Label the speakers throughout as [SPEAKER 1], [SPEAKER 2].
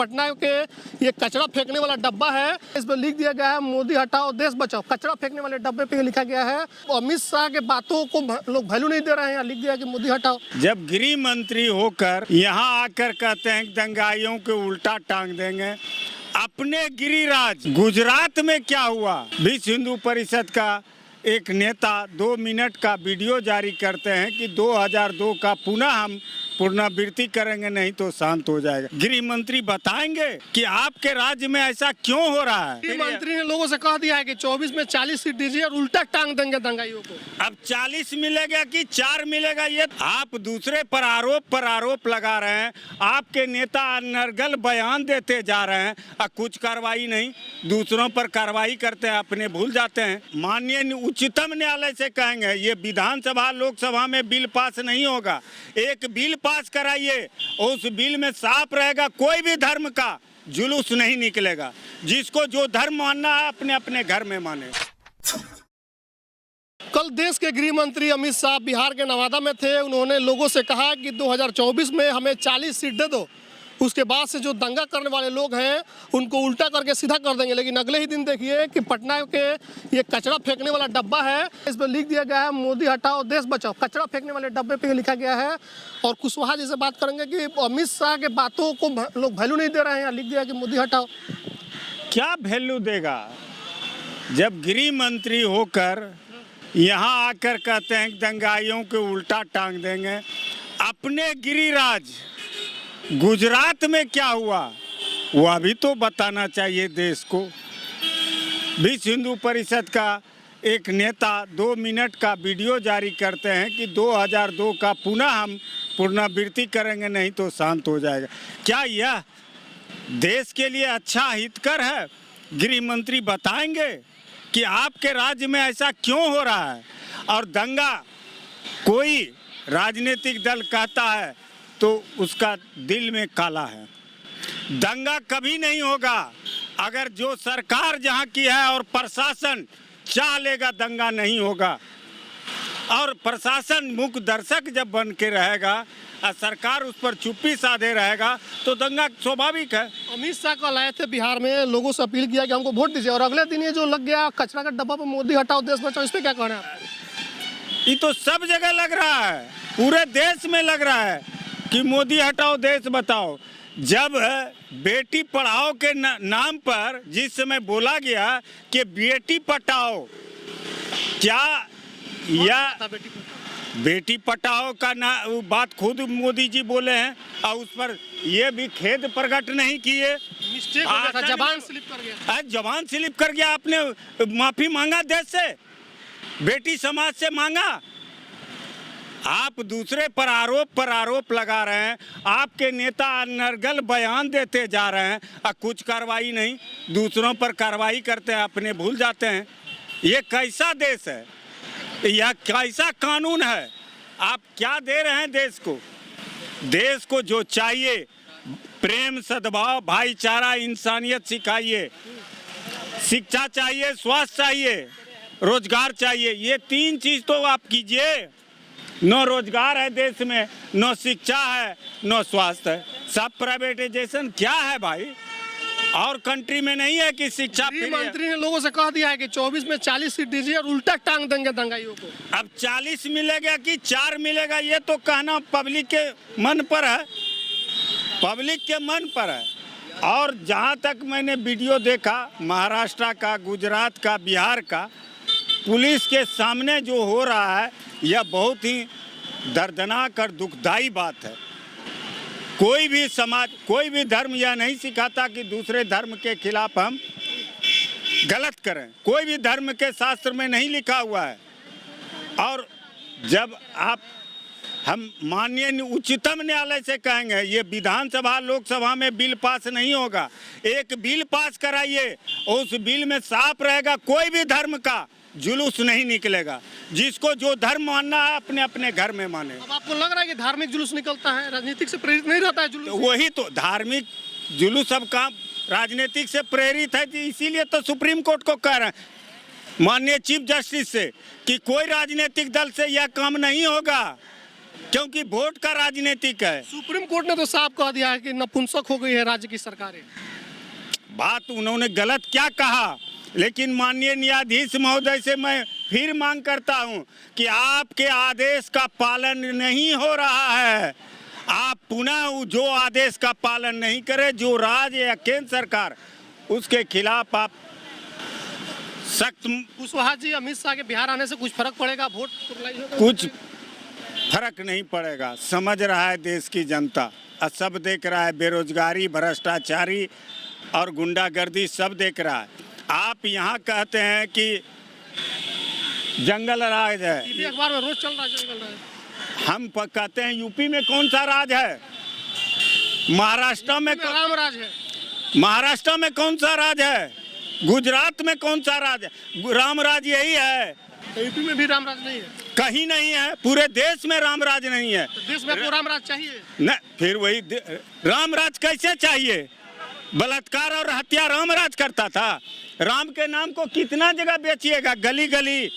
[SPEAKER 1] पटना के ये कचरा फेंकने वाला डब्बा है, इस पर लिख दिया गया है मोदी हटाओ देश बचाओ। कचरा फेंकने वाले डब्बे पे लिखा गया है। अमित शाह के बातों को लोग वैल्यू नहीं दे रहे हैं। लिख दिया कि मोदी हटाओ।
[SPEAKER 2] जब गृह मंत्री होकर यहाँ आकर कहते हैं दंगाइयों के उल्टा टांग देंगे, अपने गिरिराज गुजरात में क्या हुआ? विश्व हिंदू परिषद का एक नेता 2 मिनट का वीडियो जारी करते हैं कि 2002 का पुनः हम पुनरावृत्ति करेंगे, नहीं तो शांत हो जाएगा। गृह मंत्री बताएंगे कि आपके राज्य में ऐसा क्यों हो रहा है?
[SPEAKER 1] गृह मंत्री ने लोगों से कह दिया है कि 24 में 40 सीट दीजिए और उल्टा टांग देंगे दंगाइयों को।
[SPEAKER 2] अब 40 मिलेगा कि 4 मिलेगा, ये आप दूसरे पर आरोप लगा रहे हैं। आपके नेता अनर्गल बयान देते जा रहे हैं और कुछ कार्रवाई नहीं, दूसरों पर कार्रवाई करते हैं, अपने भूल जाते हैं। माननीय उच्चतम न्यायालय से कहेंगे ये विधानसभा लोकसभा में बिल पास नहीं होगा। एक बिल पास कराइए, उस बिल में साफ रहेगा कोई भी धर्म का जुलूस नहीं निकलेगा। जिसको जो धर्म मानना है अपने अपने घर में माने।
[SPEAKER 1] कल देश के गृह मंत्री अमित शाह बिहार के नवादा में थे। उन्होंने लोगों से कहा कि 2024 में हमें 40 सीट दे दो, उसके बाद से जो दंगा करने वाले लोग हैं उनको उल्टा करके सीधा कर देंगे। लेकिन अगले ही दिन देखिए कि पटना के ये कचरा फेंकने वाला डब्बा है, इस पर लिख दिया गया है मोदी हटाओ देश बचाओ। कचरा फेंकने वाले डब्बे पे लिखा गया है। और कुशवाहा जी से बात करेंगे कि अमित शाह के बातों को लोग वैल्यू नहीं दे रहे हैं। लिख दिया कि मोदी हटाओ।
[SPEAKER 2] क्या वैल्यू देगा जब गृह मंत्री होकर यहाँ आकर कहते हैं दंगाइयों के उल्टा टांग देंगे? अपने गिरिराज गुजरात में क्या हुआ वो अभी तो बताना चाहिए देश को। विश्व हिंदू परिषद का एक नेता 2 मिनट का वीडियो जारी करते हैं कि 2002 का पुनः हम पुनरावृत्ति करेंगे, नहीं तो शांत हो जाएगा। क्या यह देश के लिए अच्छा हितकर है? गृह मंत्री बताएंगे कि आपके राज्य में ऐसा क्यों हो रहा है? और दंगा कोई राजनीतिक दल कहता है तो उसका दिल में काला है। दंगा कभी नहीं होगा अगर जो सरकार जहां की है और प्रशासन चाह लेगा दंगा नहीं होगा। और प्रशासन मूक दर्शक जब बन के रहेगा और सरकार उस पर चुप्पी साधे रहेगा तो दंगा स्वाभाविक है।
[SPEAKER 1] अमित शाह कल आए थे बिहार में, लोगों से अपील किया कि हमको वोट दीजिए, और अगले दिन ये जो लग गया कचरा का डब्बा पर मोदी हटाओ देश बचाओ, इस पर क्या कहना है?
[SPEAKER 2] ये तो सब जगह लग रहा है, पूरे देश में लग रहा है कि मोदी हटाओ देश बचाओ। जब बेटी पढ़ाओ के नाम पर जिस समय बोला गया कि बेटी पढ़ाओ, क्या यह बेटी पढ़ाओ का ना बात खुद मोदी जी बोले हैं और उस पर यह भी खेद प्रकट नहीं किए?
[SPEAKER 1] मिस्टेक हो गया था, जबान स्लिप कर गया।
[SPEAKER 2] जबान स्लिप कर गया, आपने माफी मांगा देश से, बेटी समाज से मांगा। आप दूसरे पर आरोप लगा रहे हैं। आपके नेता अनर्गल बयान देते जा रहे हैं और कुछ कार्रवाई नहीं, दूसरों पर कार्रवाई करते हैं, अपने भूल जाते हैं। ये कैसा देश है? यह कैसा कानून है? आप क्या दे रहे हैं देश को? देश को जो चाहिए प्रेम, सद्भाव, भाईचारा, इंसानियत सिखाइए। शिक्षा चाहिए, स्वास्थ्य चाहिए, रोजगार चाहिए। ये 3 चीज तो आप कीजिए। न रोजगार है देश में, न शिक्षा है, न स्वास्थ्य है, सब प्राइवेटाइजेशन। क्या है भाई? और कंट्री में नहीं है कि शिक्षा।
[SPEAKER 1] गृह मंत्री ने लोगों से कह दिया है कि 24 में 40 सीट दीजिए और उल्टा टांग देंगे दंगाइयों को।
[SPEAKER 2] अब 40 मिलेगा कि 4 मिलेगा, ये तो कहना पब्लिक के मन पर है, पब्लिक के मन पर है। और जहाँ तक मैंने वीडियो देखा महाराष्ट्र का, गुजरात का, बिहार का, पुलिस के सामने जो हो रहा है यह बहुत ही दर्दनाक और दुखदाई बात है। कोई भी समाज, कोई भी धर्म यह नहीं सिखाता कि दूसरे धर्म के खिलाफ हम गलत करें। कोई भी धर्म के शास्त्र में नहीं लिखा हुआ है। और जब हम माननीय उच्चतम न्यायालय से कहेंगे ये विधानसभा लोकसभा में बिल पास नहीं होगा। एक बिल पास कराइए, उस बिल में साफ रहेगा कोई भी धर्म का जुलूस नहीं निकलेगा। जिसको जो धर्म मानना है अपने अपने घर में माने।
[SPEAKER 1] अब आपको लग रहा है कि धार्मिक जुलूस निकलता है, राजनीतिक से प्रेरित नहीं रहता है जुलूस?
[SPEAKER 2] तो वही तो धार्मिक जुलूस सब काम राजनीतिक से प्रेरित है, इसीलिए तो सुप्रीम कोर्ट को कह रहे हैं माननीय चीफ जस्टिस से कि कोई राजनीतिक दल से यह काम नहीं होगा। क्योंकि वोट का राजनीतिक है।
[SPEAKER 1] सुप्रीम कोर्ट ने तो साफ कह दिया है कि नपुंसक हो गई है राज्य की सरकारें।
[SPEAKER 2] बात उन्होंने गलत क्या कहा, लेकिन माननीय न्यायाधीश महोदय से मैं फिर मांग करता हूं कि आपके आदेश का पालन नहीं हो रहा है। आप पुनः जो आदेश का पालन नहीं करें, जो राज्य या केंद्र सरकार, उसके खिलाफ आप सख्त।
[SPEAKER 1] कुशवाहा जी, अमित शाह के बिहार आने से कुछ फर्क पड़ेगा? वोट
[SPEAKER 2] कुछ फर्क नहीं पड़ेगा। समझ रहा है देश की जनता, और सब देख रहा है, बेरोजगारी, भ्रष्टाचारी और गुंडागर्दी सब देख रहा है। आप यहाँ कहते हैं कि जंगल राज है,
[SPEAKER 1] टीवी अखबार में रोज चल रहा है जंगल राज।
[SPEAKER 2] हम कहते हैं यूपी में कौन सा राज है? महाराष्ट्र में
[SPEAKER 1] राम राज है।
[SPEAKER 2] महाराष्ट्र में कौन सा राज है? गुजरात में कौन सा राज है? राम राज यही है।
[SPEAKER 1] तो यूपी में भी राम राज नहीं है?
[SPEAKER 2] कहीं नहीं है, पूरे देश में राम राज नहीं है।
[SPEAKER 1] तो देश में आपको राम राज चाहिए?
[SPEAKER 2] न, फिर वही राम राज कैसे चाहिए? बलात्कार और हत्या राम राज करता था। राम के नाम को कितना जगह बेचिएगा, गली गली,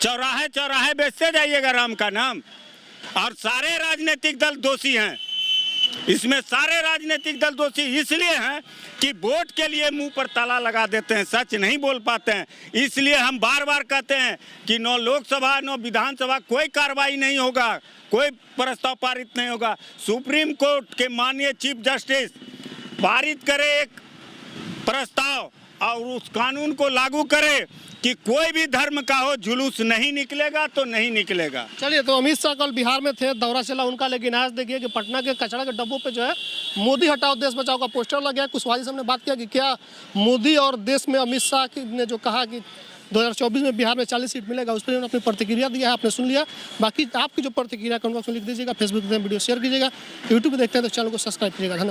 [SPEAKER 2] चौराहे चौराहे बेचते जाइएगा राम का नाम। और सारे राजनीतिक दल दोषी हैं इसमें। सारे राजनीतिक दल दोषी इसलिए हैं कि वोट के लिए मुंह पर ताला लगा देते हैं, सच नहीं बोल पाते हैं। इसलिए हम बार बार कहते हैं कि न लोकसभा न विधानसभा कोई कार्रवाई नहीं होगा, कोई प्रस्ताव पारित नहीं होगा। सुप्रीम कोर्ट के माननीय चीफ जस्टिस पारित करे एक प्रस्ताव और उस कानून को लागू करे कि कोई भी धर्म का हो जुलूस नहीं निकलेगा तो नहीं निकलेगा।
[SPEAKER 1] चलिए, तो अमित शाह कल बिहार में थे, दौरा चला उनका, लेकिन आज देखिए कि पटना के कचरा के डब्बों पे जो है मोदी हटाओ देश बचाओ का पोस्टर लग गया। कुशवाहा जी से हमने बात किया कि क्या मोदी और देश में अमित शाह ने जो कहा कि 2024 में बिहार में 40 सीट मिलेगा, उस पर उन्होंने अपनी प्रतिक्रिया दिया है, आपने सुन लिया। बाकी आपकी जो प्रतिक्रिया कमेंट बॉक्स में लिख दीजिएगा, फेसबुक पे वीडियो शेयर कीजिएगा, यूट्यूब पे देखते हैं तो चैनल को सब्सक्राइब कीजिएगा। धन्यवाद।